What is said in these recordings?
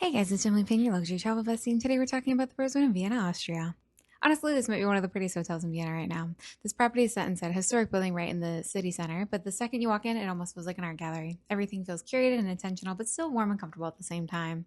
Hey guys, it's Emily Payne, your luxury travel bestie, and today we're talking about the Rosewood in Vienna, Austria. Honestly, this might be one of the prettiest hotels in Vienna right now. This property is set inside a historic building right in the city center, but the second you walk in, it almost feels like an art gallery. Everything feels curated and intentional, but still warm and comfortable at the same time.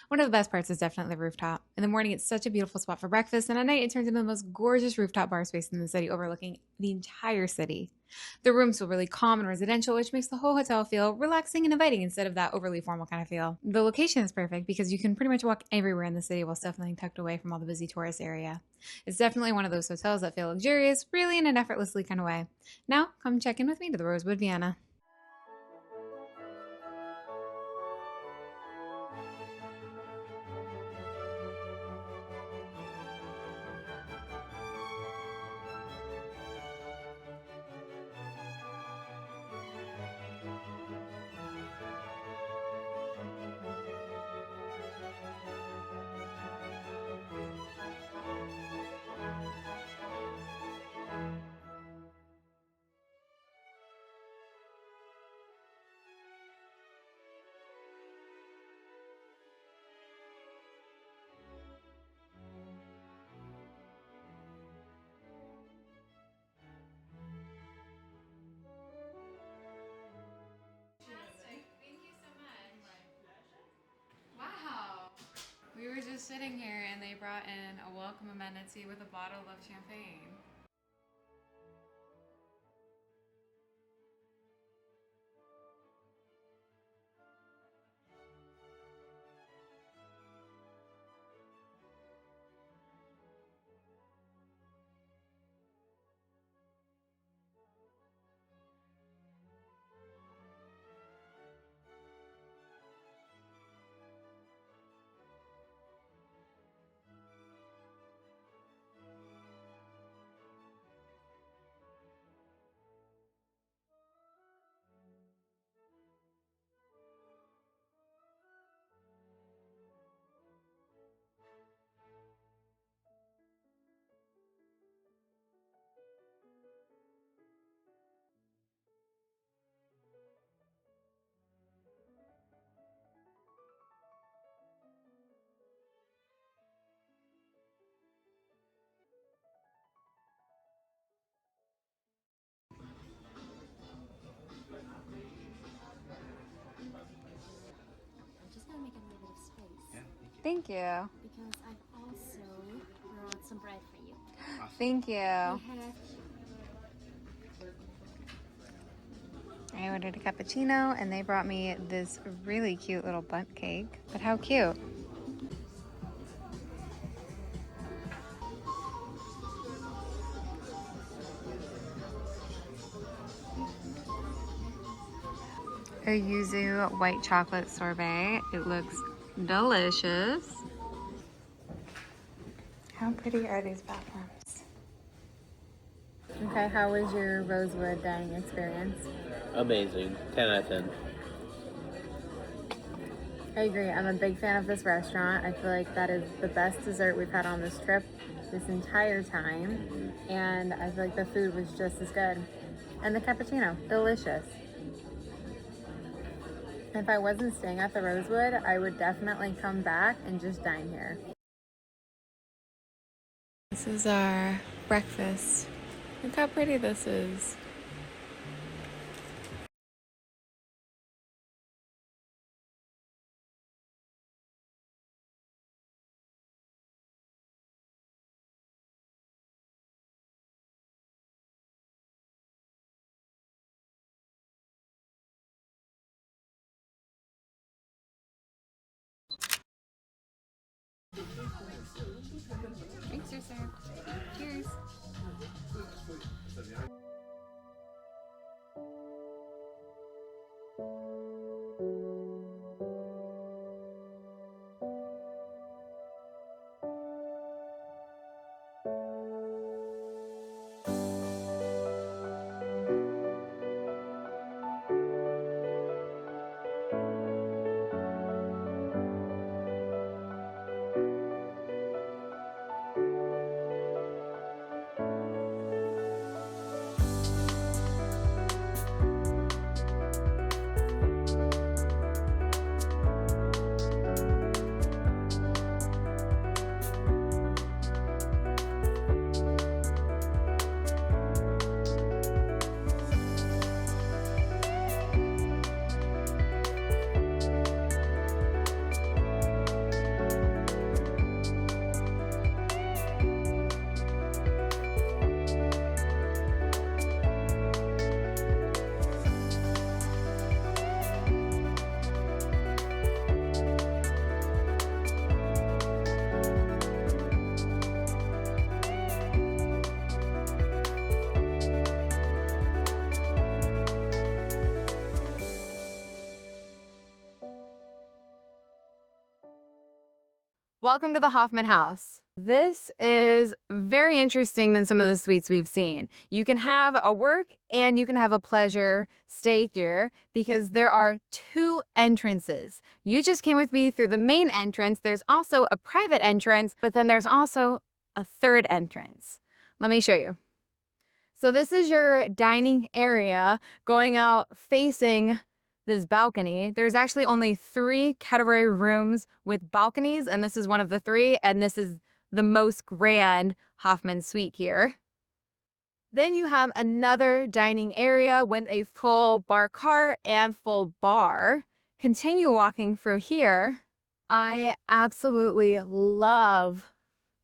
One of the best parts is definitely the rooftop. In the morning, it's such a beautiful spot for breakfast, and at night, it turns into the most gorgeous rooftop bar space in the city, overlooking the entire city. The rooms feel really calm and residential, which makes the whole hotel feel relaxing and inviting instead of that overly formal kind of feel. The location is perfect because you can pretty much walk everywhere in the city while still feeling tucked away from all the busy tourist area. It's definitely one of those hotels that feel luxurious, really in an effortlessly kind of way. Now, come check in with me to the Rosewood, Vienna. Wow. We were just sitting here and they brought in a welcome amenity with a bottle of champagne. I'm just gonna make a little bit of space Thank you. because I've also brought some bread for you. Thank We you. have I ordered a cappuccino and they brought me this really cute little bundt cake. But how cute. A yuzu white chocolate sorbet. It looks delicious. How pretty are these bathrooms? Okay, how was your Rosewood dining experience? Amazing. 10 out of 10. I agree. I'm a big fan of this restaurant. I feel like that is the best dessert we've had on this trip this entire time. And I feel like the food was just as good. And the cappuccino, delicious. If I wasn't staying at the Rosewood, I would definitely come back and just dine here. This is our breakfast. Look how pretty this is. Thanks, sir. Cheers. Welcome to the Hoffman House. This is very interesting than some of the suites we've seen. You can have a work and you can have a pleasure stay here because there are two entrances. You just came with me through the main entrance. There's also a private entrance, but then there's also a third entrance. Let me show you. So this is your dining area going out facing this balcony. There's actually only 3 category rooms with balconies, and this is one of the 3, and this is the most grand Hoffman suite here. Then you have another dining area with a full bar cart and full bar. Continue walking through here. I absolutely love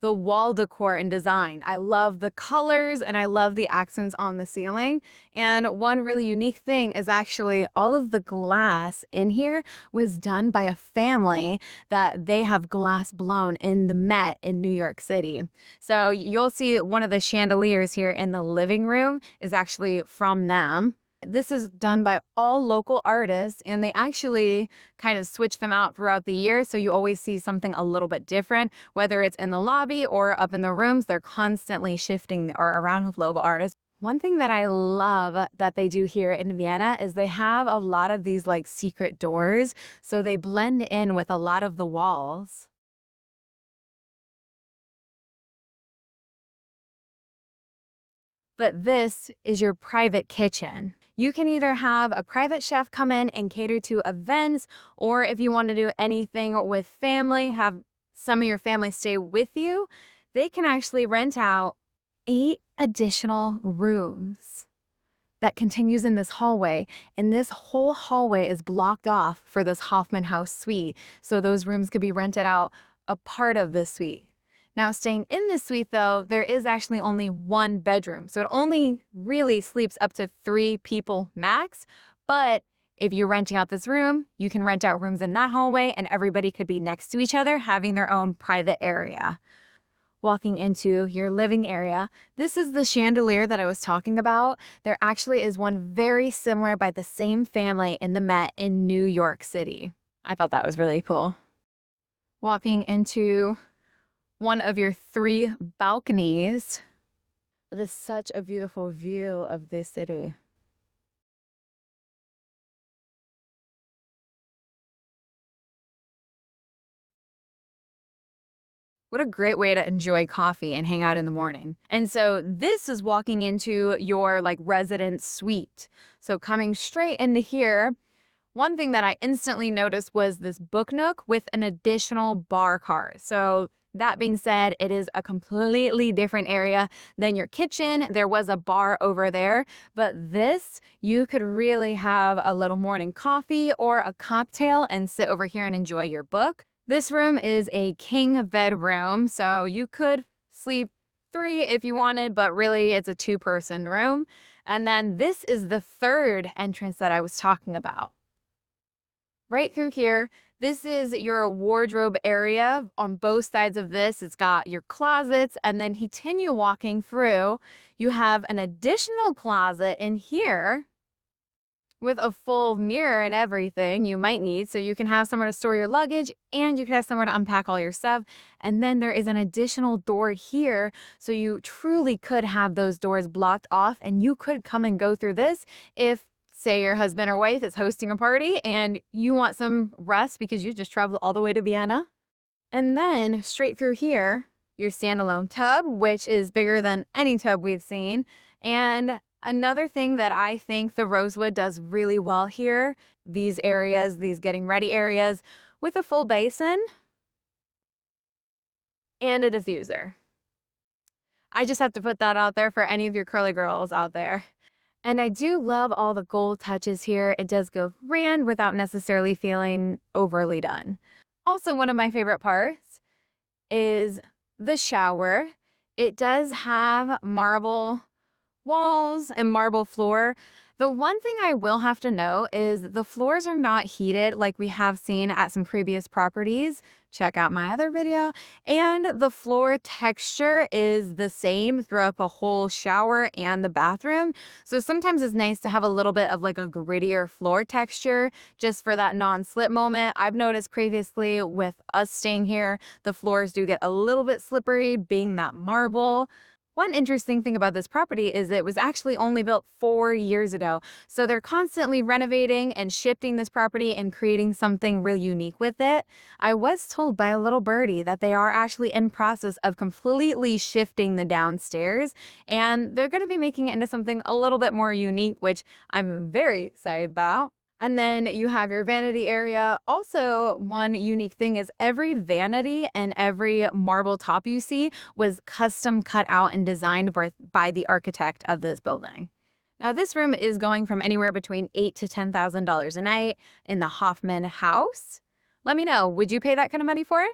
the wall decor and design. I love the colors and I love the accents on the ceiling. And one really unique thing is actually all of the glass in here was done by a family that they have glass blown in the Met in New York City. So you'll see one of the chandeliers here in the living room is actually from them. This is done by all local artists, and they actually kind of switch them out throughout the year. So you always see something a little bit different, whether it's in the lobby or up in the rooms. They're constantly shifting or around with local artists. One thing that I love that they do here in Vienna is they have a lot of these like secret doors. So they blend in with a lot of the walls. But this is your private kitchen. You can either have a private chef come in and cater to events, or if you want to do anything with family, have some of your family stay with you, they can actually rent out 8 additional rooms that continues in this hallway. And this whole hallway is blocked off for this Hoffman House suite. So those rooms could be rented out a part of this suite. Now, staying in this suite, though, there is actually only 1 bedroom. So it only really sleeps up to 3 people max. But if you're renting out this room, you can rent out rooms in that hallway and everybody could be next to each other, having their own private area. Walking into your living area, this is the chandelier that I was talking about. There actually is one very similar by the same family in the Met in New York City. I thought that was really cool. Walking into one of your 3 balconies. It is such a beautiful view of this city. What a great way to enjoy coffee and hang out in the morning. And so this is walking into your like residence suite. So coming straight into here, one thing that I instantly noticed was this book nook with an additional bar cart. So that being said, it is a completely different area than your kitchen. There was a bar over there, but this, you could really have a little morning coffee or a cocktail and sit over here and enjoy your book. This room is a king bedroom, so you could sleep 3 if you wanted, but really it's a 2-person room. And then this is the 3rd entrance that I was talking about. Right through here, this is your wardrobe area. On both sides of this, it's got your closets, and then continue walking through. You have an additional closet in here with a full mirror and everything you might need. So you can have somewhere to store your luggage and you can have somewhere to unpack all your stuff. And then there is an additional door here. So you truly could have those doors blocked off and you could come and go through this if, say, your husband or wife is hosting a party and you want some rest because you just traveled all the way to Vienna. And then straight through here, your standalone tub, which is bigger than any tub we've seen. And another thing that I think the Rosewood does really well here, these areas, these getting ready areas, with a full basin and a diffuser. I just have to put that out there for any of your curly girls out there. And I do love all the gold touches here. It does go grand without necessarily feeling overly done. Also, one of my favorite parts is the shower. It does have marble walls and marble floor. The one thing I will have to know is the floors are not heated like we have seen at some previous properties. check out my other video. And the floor texture is the same throughout the whole shower and the bathroom. So sometimes it's nice to have a little bit of like a grittier floor texture just for that non-slip moment. I've noticed previously with us staying here, the floors do get a little bit slippery being that marble. One interesting thing about this property is it was actually only built 4 years ago. So they're constantly renovating and shifting this property and creating something really unique with it. I was told by a little birdie that they are actually in process of completely shifting the downstairs, and they're going to be making it into something a little bit more unique, which I'm very excited about. And then you have your vanity area. Also, one unique thing is every vanity and every marble top you see was custom cut out and designed by the architect of this building. Now, this room is going from anywhere between $8,000 to $10,000 a night in the Hoffman house. Let me know, would you pay that kind of money for it?